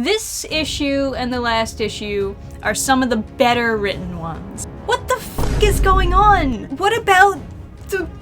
This issue and the last issue are some of the better written ones. What the fuck is going on? What about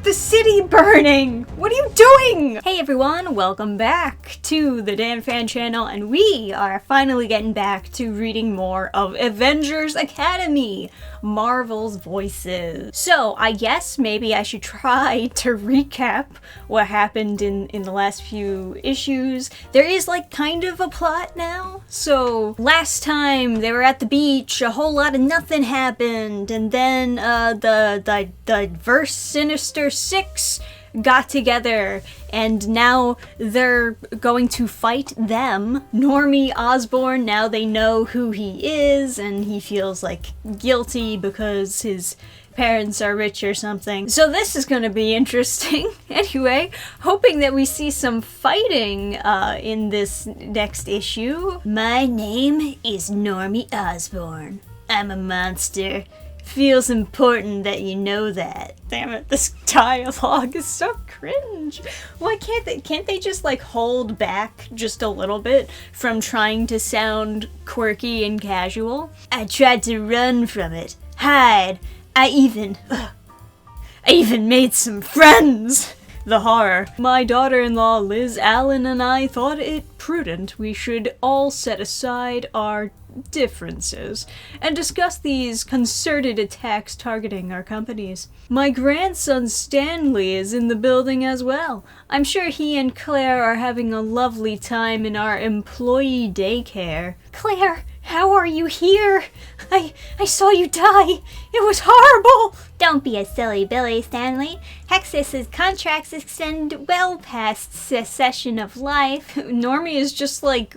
the city burning? What are you doing? Hey everyone, welcome back to the Dannphan channel, and we are finally getting back to reading more of Avengers Academy, Marvel's Voices. So I guess maybe I should try to recap what happened in the last few issues. There is like kind of a plot now. So last time they were at the beach, a whole lot of nothing happened, and then the Verse Sinister Six got together, and now they're going to fight them. Normie Osborne, now they know who he is, and he feels like guilty because his parents are rich or something. So this is gonna be interesting. Anyway, hoping that we see some fighting in this next issue. My name is Normie Osborne. I'm a monster. Feels important that you know that. Damn it, this dialogue is so cringe. Why can't they just like hold back just a little bit from trying to sound quirky and casual? I tried to run from it, hide. I even made some friends. The horror. My daughter-in-law Liz Allen and I thought it prudent we should all set aside our differences and discuss these concerted attacks targeting our companies. My grandson Stanley is in the building as well. I'm sure he and Claire are having a lovely time in our employee daycare. Claire, how are you here? I saw you die. It was horrible. Don't be a silly Billy, Stanley. Hexus's contracts extend well past cessation of life. Normie is just like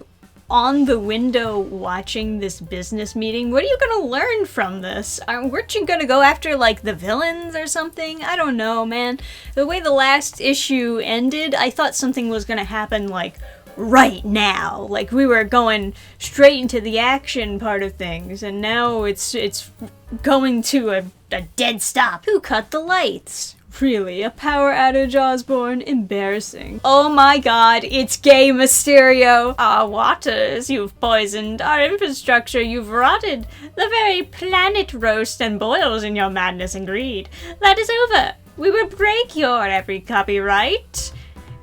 on the window watching this business meeting. What are you gonna learn from this? Weren't you gonna go after like the villains or something? I don't know, man. The way the last issue ended, I thought something was gonna happen like right now. Like we were going straight into the action part of things, and now it's going to a dead stop. Who cut the lights? Really, a power outage, Osborne? Embarrassing. Oh my god, it's gay Mysterio! Our waters you've poisoned, our infrastructure you've rotted, the very planet roasts and boils in your madness and greed. That is over. We will break your every copyright.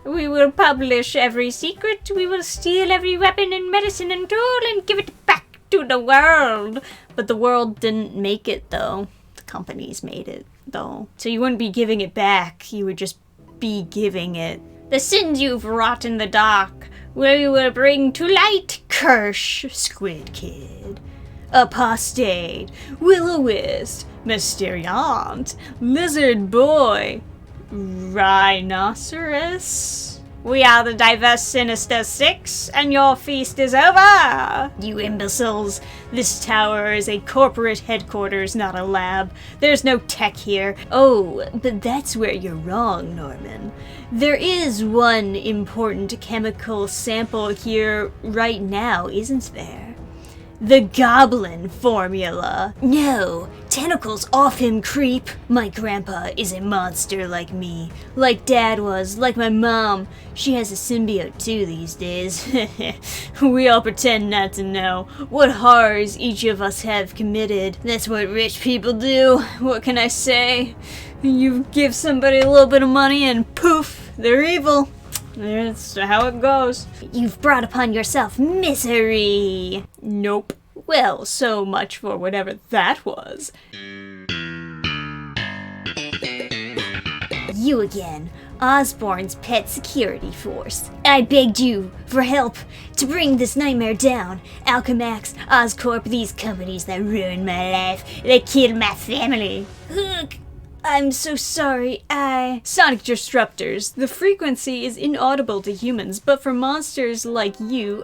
We will publish every secret. We will steal every weapon and medicine and tool and give it back to the world. But the world didn't make it, though. The companies made it, though. So you wouldn't be giving it back. You would just be giving it. The sins you've wrought in the dark, we will bring to light. Kirsch, Squid Kid, Apostate, Will-O-Wisp, Mysteriant, Lizard Boy, Rhinoceros. We are the diverse Sinister Six, and your feast is over! You imbeciles, this tower is a corporate headquarters, not a lab. There's no tech here. Oh, but that's where you're wrong, Norman. There is one important chemical sample here right now, isn't there? The Goblin formula. No, tentacles off him, creep. My grandpa is a monster like me. Like Dad was, like my mom. She has a symbiote too these days. We all pretend not to know what horrors each of us have committed. That's what rich people do. What can I say? You give somebody a little bit of money and poof, they're evil. That's how it goes. You've brought upon yourself misery. Nope. Well, so much for whatever that was. You again, Osborne's pet security force. I begged you for help to bring this nightmare down. Alchemax, Oscorp, these companies that ruined my life. They killed my family. Ugh. I'm so sorry, Sonic disruptors. The frequency is inaudible to humans, but for monsters like you,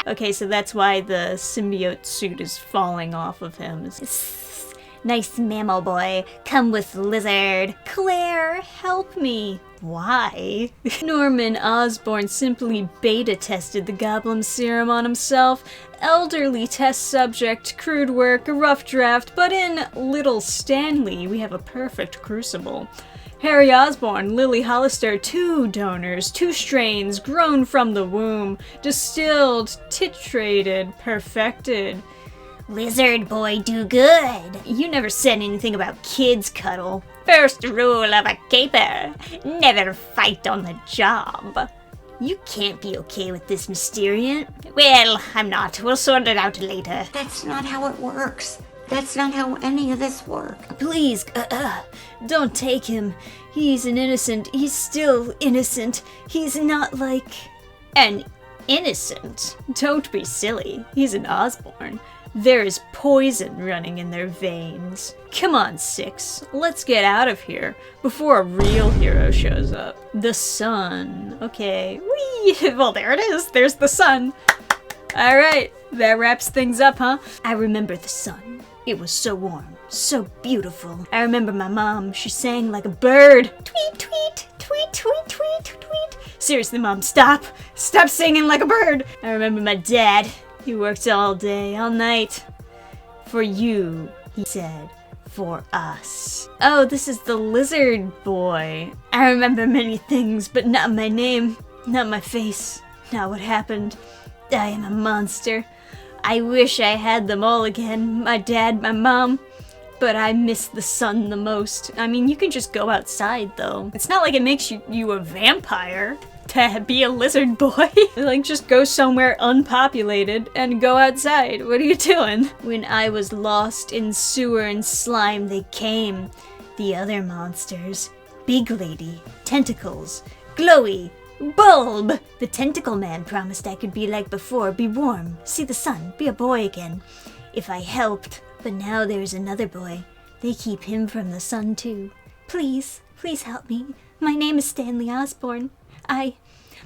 Okay, so that's why the symbiote suit is falling off of him. Nice mammal boy. Come with lizard. Claire, help me. Why? Norman Osborne simply beta tested the Goblin serum on himself. Elderly test subject, crude work, a rough draft, but in Little Stanley we have a perfect crucible. Harry Osborne, Lily Hollister, 2 donors, 2 strains, grown from the womb, distilled, titrated, perfected. Lizard boy do good. You never said anything about kids cuddle. First rule of a caper, never fight on the job. You can't be okay with this, Mysterio. Well, I'm not. We'll sort it out later. That's not how it works. That's not how any of this works. Please, don't take him. He's an innocent. He's still innocent. He's not like an innocent. Don't be silly. He's an Osborne. There is poison running in their veins. Come on, Six. Let's get out of here before a real hero shows up. The sun. Okay. Whee! Well, there it is. There's the sun. All right. That wraps things up, huh? I remember the sun. It was so warm, so beautiful. I remember my mom. She sang like a bird. Tweet, tweet, tweet, tweet, tweet, tweet. Seriously, Mom, stop. Stop singing like a bird. I remember my dad. He worked all day, all night. For you, he said. For us. Oh, this is the lizard boy. I remember many things, but not my name, not my face, not what happened. I am a monster. I wish I had them all again, my dad, my mom, but I miss the sun the most. I mean, you can just go outside, though. It's not like it makes you a vampire to be a lizard boy. Like, just go somewhere unpopulated and go outside. What are you doing? When I was lost in sewer and slime, they came. The other monsters. Big lady, tentacles, glowy, bulb! The tentacle man promised I could be like before, be warm, see the sun, be a boy again. If I helped. But now there's another boy. They keep him from the sun too. Please, please help me. My name is Stanley Osborne.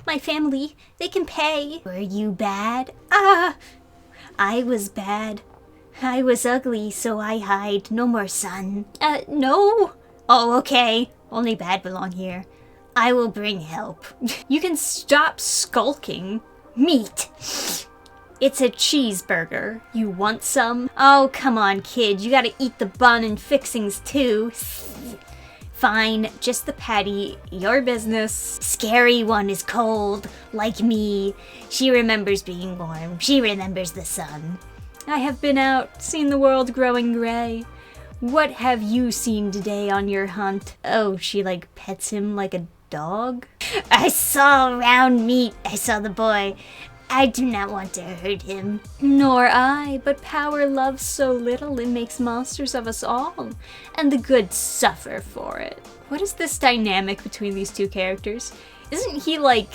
My family, they can pay. Were you bad? I was bad. I was ugly, so I hide. No more sun. No. Oh, okay. Only bad belong here. I will bring help. You can stop skulking. Meat. It's a cheeseburger. You want some? Oh, come on, kid. You gotta eat the bun and fixings, too. Fine, just the patty. Your business. Scary one is cold, like me. She remembers being warm. She remembers the sun. I have been out, seen the world growing gray. What have you seen today on your hunt? Oh, she like pets him like a dog? I saw round meat. I saw the boy. I do not want to hurt him. Nor I, but power loves so little it makes monsters of us all, and the good suffer for it. What is this dynamic between these two characters? Isn't he like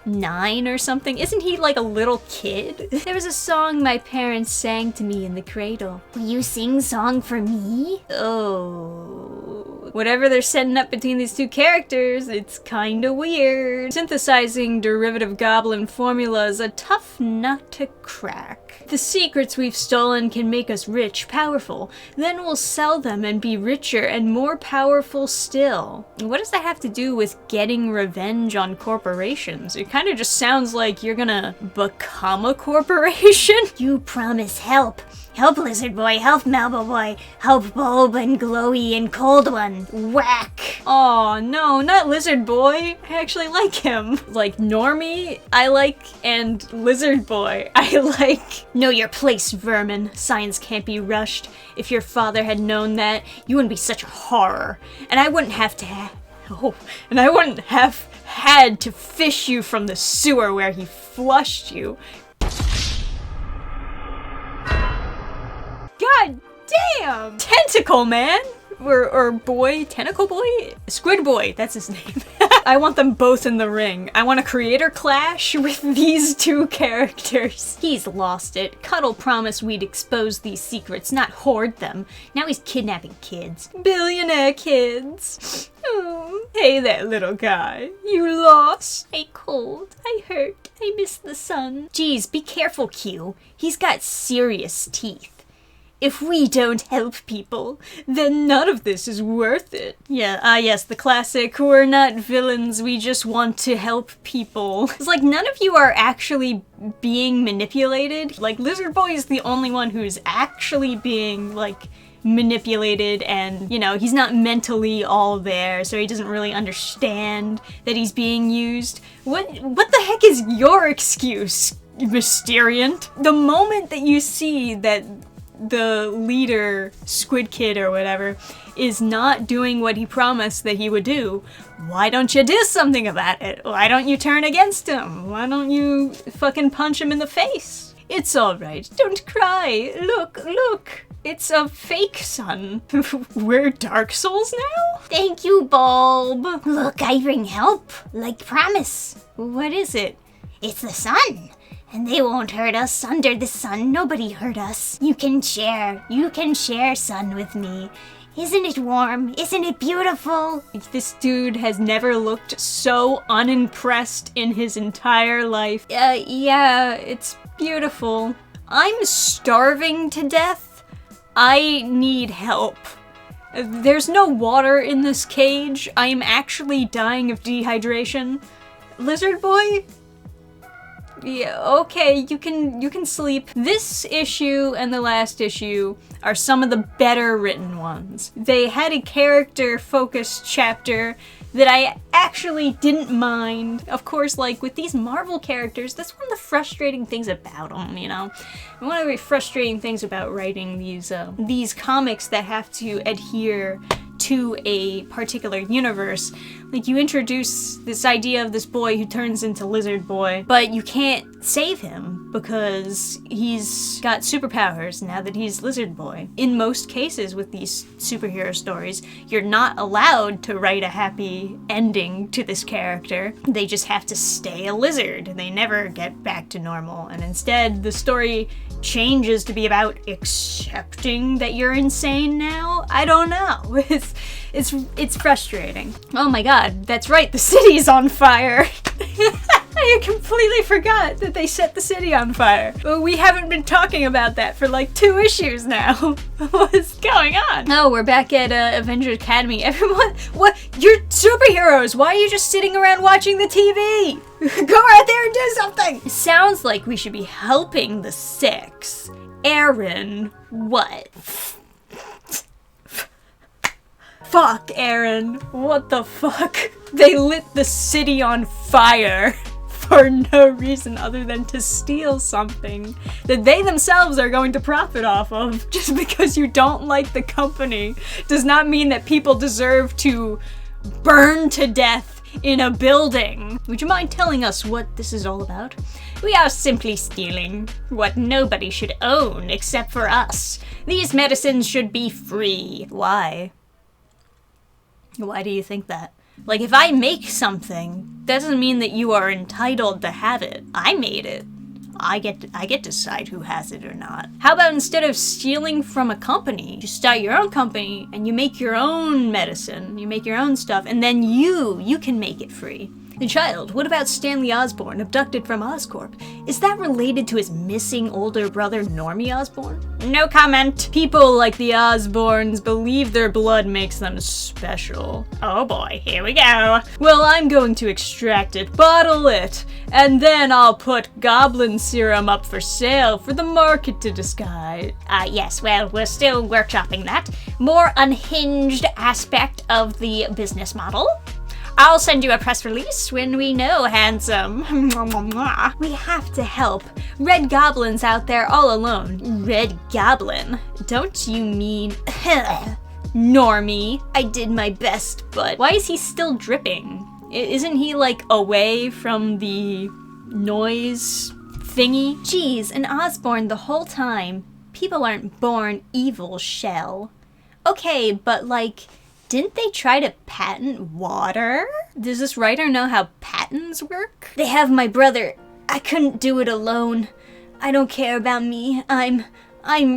9 or something? Isn't he like a little kid? There was a song my parents sang to me in the cradle. Will you sing song for me? Oh. Whatever they're setting up between these two characters, it's kinda weird. Synthesizing derivative Goblin formula is a tough nut to crack. The secrets we've stolen can make us rich, powerful. Then we'll sell them and be richer and more powerful still. What does that have to do with getting revenge on corporations? It kind of just sounds like you're gonna become a corporation. You promise help. Help, Lizard Boy. Help, Malbo Boy. Help, Bulb and Glowy and Cold One. Whack. Oh no, not Lizard Boy. I actually like him. Like Normie, I like, and Lizard Boy, I like. Know your place, vermin. Science can't be rushed. If your father had known that, you wouldn't be such a horror. And I wouldn't have to I wouldn't have had to fish you from the sewer where he flushed you. God damn! Tentacle Man! Or boy, tentacle boy? Squid boy, that's his name. I want them both in the ring. I want a creator clash with these two characters. He's lost it. Cuddle promised we'd expose these secrets, not hoard them. Now he's kidnapping kids. Billionaire kids. Oh, hey there, little guy. You lost. I cold. I hurt. I miss the sun. Geez, be careful, Q. He's got serious teeth. if we don't help people, then none of this is worth it. Yeah, yes, the classic, we're not villains, we just want to help people. It's like, none of you are actually being manipulated. Like, Lizard Boy is the only one who's actually being, like, manipulated, and, you know, he's not mentally all there, so he doesn't really understand that he's being used. What the heck is your excuse, Mysteriant? The moment that you see that the leader, Squid Kid or whatever, is not doing what he promised that he would do, why don't you do something about it? Why don't you turn against him? Why don't you fucking punch him in the face? It's alright, don't cry. Look, it's a fake sun. We're Dark Souls now? Thank you, Bulb. Look, I bring help, like promise. What is it? It's the sun. And they won't hurt us. Under the sun, nobody hurt us. You can share sun with me. Isn't it warm? Isn't it beautiful? This dude has never looked so unimpressed in his entire life. Yeah, it's beautiful. I'm starving to death. I need help. There's no water in this cage. I am actually dying of dehydration. Lizard Boy? Yeah, okay, you can sleep. This issue and the last issue are some of the better written ones. They had a character-focused chapter that I actually didn't mind. Of course, like, with these Marvel characters, that's one of the frustrating things about them, you know? And one of the frustrating things about writing these comics that have to adhere to a particular universe. Like, you introduce this idea of this boy who turns into Lizard Boy, but you can't save him because he's got superpowers now that he's Lizard Boy. In most cases with these superhero stories, you're not allowed to write a happy ending to this character. They just have to stay a lizard. They never get back to normal, and instead the story changes to be about accepting that you're insane now? I don't know. It's frustrating. Oh my god, that's right, the city's on fire! I completely forgot that they set the city on fire. But we haven't been talking about that for like 2 issues now. What's going on? Oh, we're back at Avengers Academy. Everyone, what? You're superheroes! Why are you just sitting around watching the TV? Go out there and do something! It sounds like we should be helping the 6. Aaron, what? Fuck, Aaron. What the fuck? They lit the city on fire for no reason other than to steal something that they themselves are going to profit off of. Just because you don't like the company does not mean that people deserve to burn to death in a building. Would you mind telling us what this is all about? We are simply stealing what nobody should own except for us. These medicines should be free. Why? Why do you think that? Like, if I make something, that doesn't mean that you are entitled to have it. I made it. I get to decide who has it or not. How about instead of stealing from a company, you start your own company and you make your own medicine, you make your own stuff, and then you can make it free. And child, what about Stanley Osborne, abducted from Oscorp? Is that related to his missing older brother, Normie Osborne? No comment. People like the Osbornes believe their blood makes them special. Oh boy, here we go. Well, I'm going to extract it, bottle it, and then I'll put Goblin serum up for sale for the market to decide. Yes, well, we're still workshopping that. More unhinged aspect of the business model. I'll send you a press release when we know, handsome. We have to help. Red Goblin's out there all alone. Red Goblin? Don't you mean... Normie? I did my best, but... Why is he still dripping? Isn't he, like, away from the noise thingy? Jeez, and Osborne the whole time. People aren't born evil, Shell. Okay, but, like... Didn't they try to patent water? Does this writer know how patents work? They have my brother. I couldn't do it alone. I don't care about me. I'm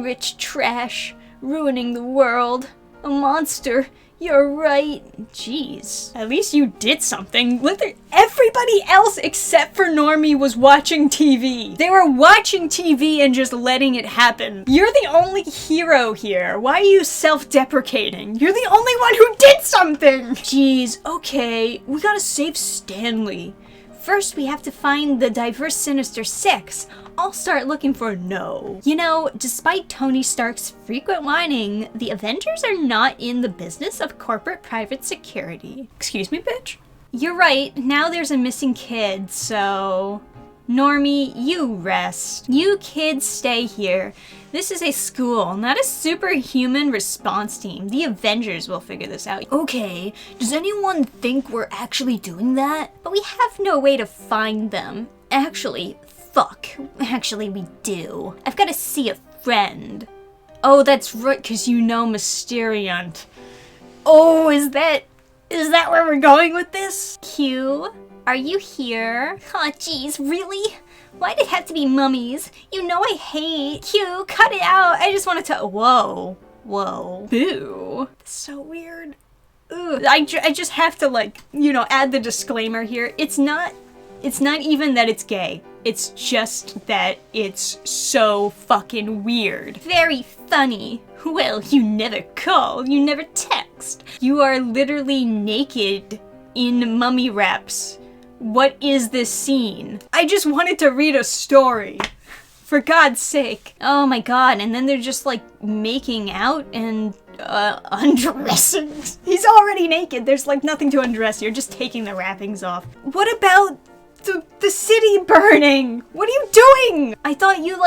rich trash, ruining the world. A monster. You're right. Jeez. At least you did something. Everybody else except for Normie was watching TV. They were watching TV and just letting it happen. You're the only hero here. Why are you self-deprecating? You're the only one who did something! Jeez, okay. We gotta save Stanley. First, we have to find the diverse Sinister Six. I'll start looking for No. You know, despite Tony Stark's frequent whining, the Avengers are not in the business of corporate private security. Excuse me, bitch? You're right, now there's a missing kid, so... Normie, you rest. You kids stay here. This is a school, not a superhuman response team. The Avengers will figure this out. Okay, does anyone think we're actually doing that? But we have no way to find them. Actually, fuck. Actually, we do. I've got to see a friend. Oh, that's right, because you know Mysterio. Oh, is that where we're going with this? Q, are you here? Aw, jeez, really? Why'd it have to be mummies? You know I hate. Q, cut it out. I just wanted to. Whoa. Boo. That's so weird. Ugh. I just have to, add the disclaimer here. It's not even that it's gay. It's just that it's so fucking weird. Very funny. Well, you never call, you never text. You are literally naked in mummy wraps. What is this scene? I just wanted to read a story. For God's sake. Oh my god, and then they're just making out and undressing. He's already naked. There's nothing to undress. You're just taking the wrappings off. What about the city burning? What are you doing? I thought you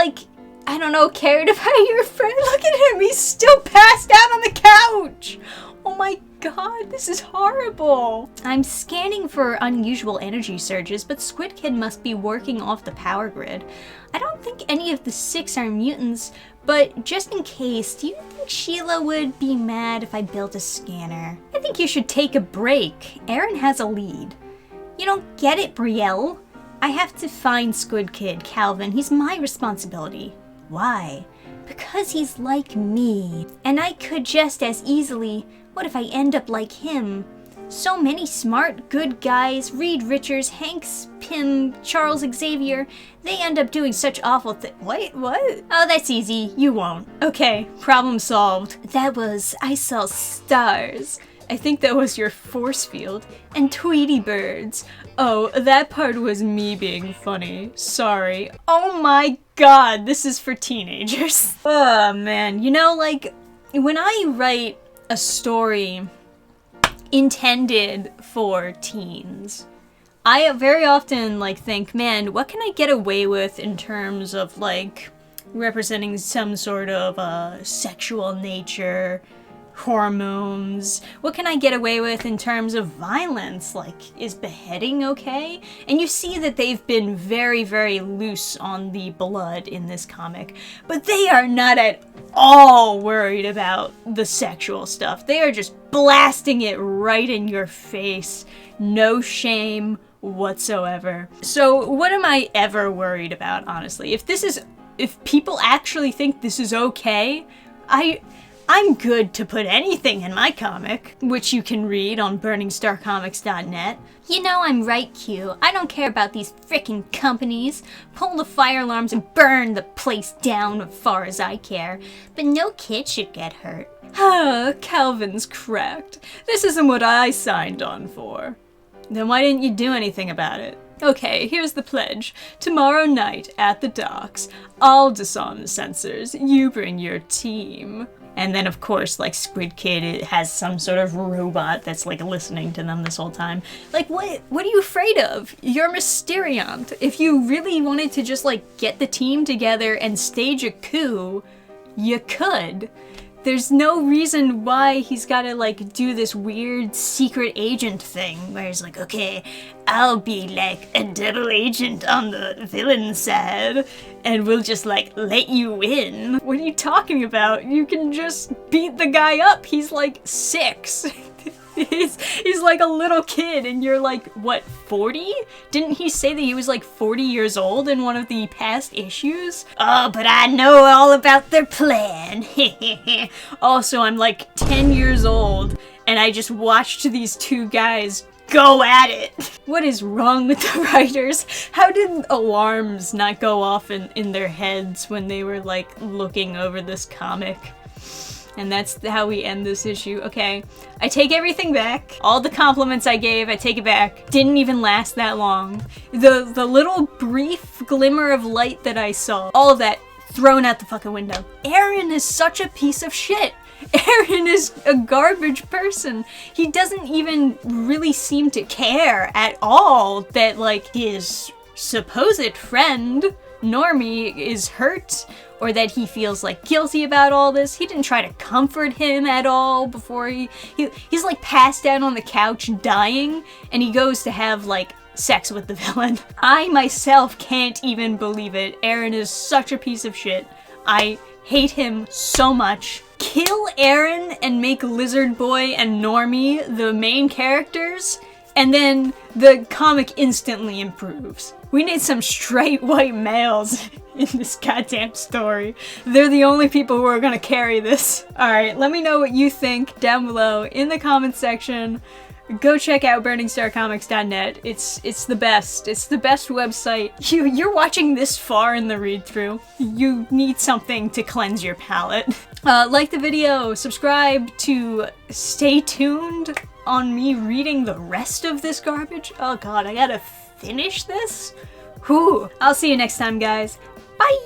cared about your friend. Look at him. He's still passed out on the couch. Oh my god, this is horrible. I'm scanning for unusual energy surges, but Squid Kid must be working off the power grid. I don't think any of the six are mutants, but just in case, do you think Sheila would be mad if I built a scanner? I think you should take a break. Aaron has a lead. You don't get it, Brielle. I have to find Squid Kid, Calvin. He's my responsibility. Why? Because he's like me. And I could just as easily. What if I end up like him? So many smart, good guys, Reed Richards, Hanks, Pym, Charles Xavier, they end up doing such awful things. Wait, what? Oh, that's easy. You won't. Okay, problem solved. I saw stars. I think that was your force field. And Tweety birds. Oh, that part was me being funny. Sorry. Oh my god, this is for teenagers. Oh man, when I write a story intended for teens, I very often think, man, what can I get away with in terms of representing some sort of sexual nature, hormones? What can I get away with in terms of violence? Is beheading okay? And you see that they've been very, very loose on the blood in this comic, but they are not at all worried about the sexual stuff. They are just blasting it right in your face. No shame whatsoever. So what am I ever worried about, honestly? If people actually think this is okay, I'm good to put anything in my comic, which you can read on burningstarcomics.net. You know I'm right, Q. I don't care about these frickin' companies. Pull the fire alarms and burn the place down as far as I care. But no kid should get hurt. Calvin's cracked. This isn't what I signed on for. Then why didn't you do anything about it? Okay, here's the pledge. Tomorrow night at the docks, I'll disarm the sensors. You bring your team. And then, of course, Squid Kid has some sort of robot that's, listening to them this whole time. What are you afraid of? You're Mysterio. If you really wanted to just, get the team together and stage a coup, you could. There's no reason why he's gotta, do this weird secret agent thing where he's okay, I'll be, a double agent on the villain side, and we'll just, let you win. What are you talking about? You can just beat the guy up. He's, 6. He's like a little kid, and you're what, 40? Didn't he say that he was 40 years old in one of the past issues? Oh, but I know all about their plan. Also, I'm 10 years old, and I just watched these two guys go at it. What is wrong with the writers? How did alarms not go off in their heads when they were like looking over this comic? And that's how we end this issue. Okay, I take everything back. All the compliments I gave, I take it back. Didn't even last that long. The little brief glimmer of light that I saw, all of that thrown out the fucking window. Aaron is such a piece of shit. Aaron is a garbage person. He doesn't even really seem to care at all that, like, his supposed friend, Normie, is hurt, or that he feels, like, guilty about all this. He didn't try to comfort him at all before he's, like, passed out on the couch dying, and he goes to have, like, sex with the villain. I myself can't even believe it. Aaron is such a piece of shit. I hate him so much. Kill Aaron and make Lizard Boy and Normie the main characters, and then the comic instantly improves. We need some straight white males in this goddamn story. They're the only people who are gonna carry this. Alright, let me know what you think down below in the comments section. Go check out burningstarcomics.net. It's the best. It's the best website. You're watching this far in the read-through. You need something to cleanse your palate. Like the video, subscribe to stay tuned on me reading the rest of this garbage. Oh god, I gotta finish this? Whew. I'll see you next time, guys. Bye!